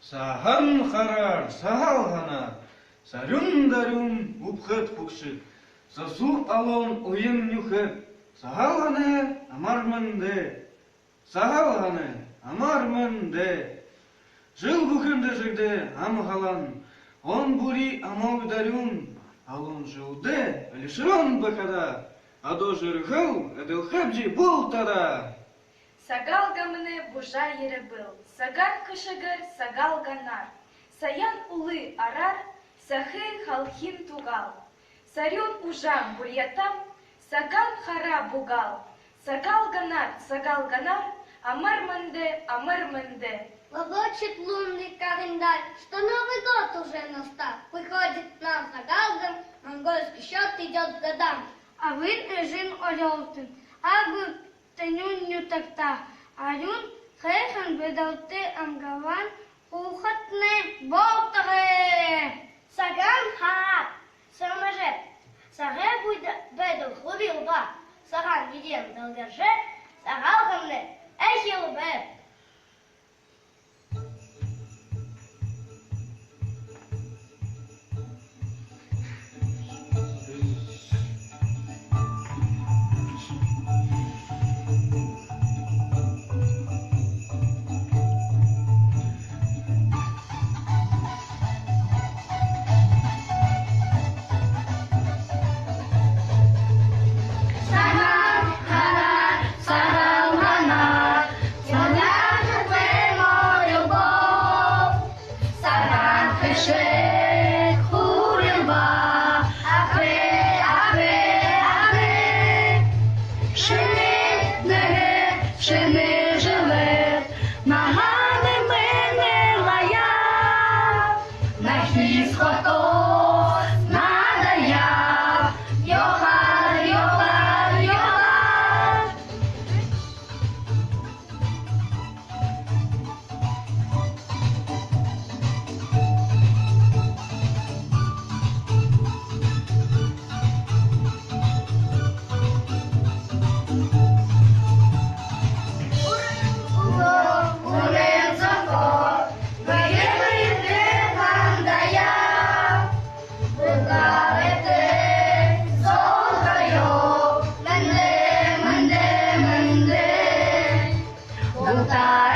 Сахан харар, сахал хана, сарюн дарюн упхет пукшит, сасу алон уен нюхет, сахал хане амар менде, сахал хане амар менде. Жил бухенде жигде ам халан, он бури амог дарюн, алон жилде, лишрон бахада, адо жиргыл, эдэлхэбджи бултада. Сагалга мене бужа еребил, саган кышыгыр, сагал ганар, саян улы арар, сахы халхин тугал, сарюн ужам бурьятам, саган хара бугал, сагал ганар, амар менде. Логочет лунный календарь, что Новый год уже настал. Выходит нам Сагалган, монгольский счет идет к годам. А вы режим олёлтын, а вы тенюню такта, арюн хэхэн бедалты амгаван ухатне болтаре. Саган харат, сармажет, саре будет бедал хубил ба, саган виден долгаже, Сагалганне эхил бе. Та